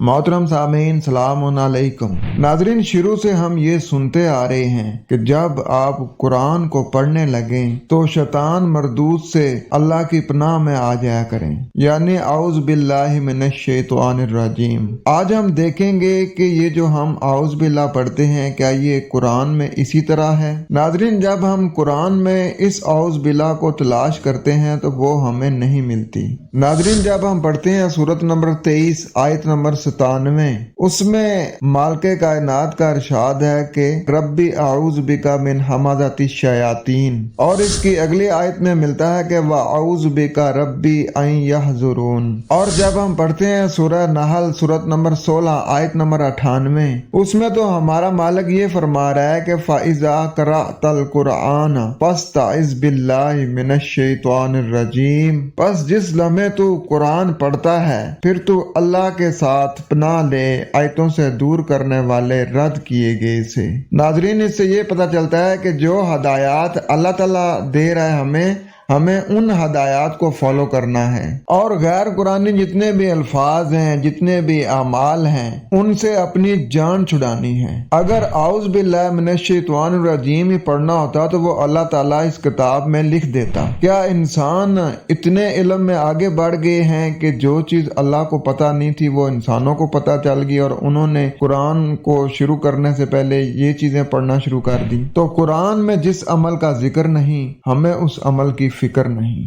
मोहतरम सामीन सलाम अलैकुम। नाजरीन, शुरू से हम ये सुनते आ रहे हैं कि जब आप कुरान को पढ़ने लगें तो शैतान मरदूद से अल्लाह की पनाह में आ जाया करें, यानी आउज़ बिल्लाहि मिनश शैतानिर रजीम। आज हम देखेंगे कि ये जो हम आउज़ बिल्लाह पढ़ते हैं क्या ये कुरान में इसी तरह है। नाजरीन, जब हम कुरान में इस आउज़ बिल्लाह को तलाश करते हैं तो वो हमें नहीं मिलती। नाजरीन, जब हम पढ़ते हैं सूरत नंबर 23 आयत नंबर 97, उसमें मालिक कायनात का इरशाद है कि रब्बी आऊज़ बिका मिन हमाज़ाति शयातीन, और इसकी अगली आयत में मिलता है कि व आऊज़ बिका रब्बी अन यहज़ुरून। और जब हम पढ़ते हैं सूरह नहल सूरत नंबर 16 आयत नंबर 98, उसमें तो हमारा मालिक ये फरमा रहा है कि फ़इज़ा क़रअतल कुरआन फ़स्तइज़ बिल्लाहि मिनश शैतानिर रजीम। बस जिस लम्हे तू कुरान पढ़ता है फिर तू अल्लाह के साथ पनाह ले आयतों से दूर करने वाले रद्द किए गए से। नाजरीन, इससे ये पता चलता है कि जो हदायत अल्लाह ताला दे रहा है हमें उन हदायत को फॉलो करना है, और गैर कुरानी जितने भी अल्फाज हैं, जितने भी अमाल हैं, उनसे अपनी जान छुड़ानी है। अगर आउज़ बिल्लाहि मिनश शैतानिर रजीम ही पढ़ना होता तो वो अल्लाह ताला इस किताब में लिख देता। क्या इंसान इतने इल्म में आगे बढ़ गए हैं कि जो चीज अल्लाह को पता नहीं थी वो इंसानों को पता चल गई और उन्होंने कुरान को शुरू करने से पहले ये चीजें पढ़ना शुरू कर दी। तो कुरान में जिस अमल का जिक्र नहीं, हमें उस अमल की फिक्र नहीं।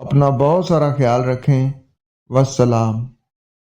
अपना बहुत सारा ख्याल रखें। वस्सलाम।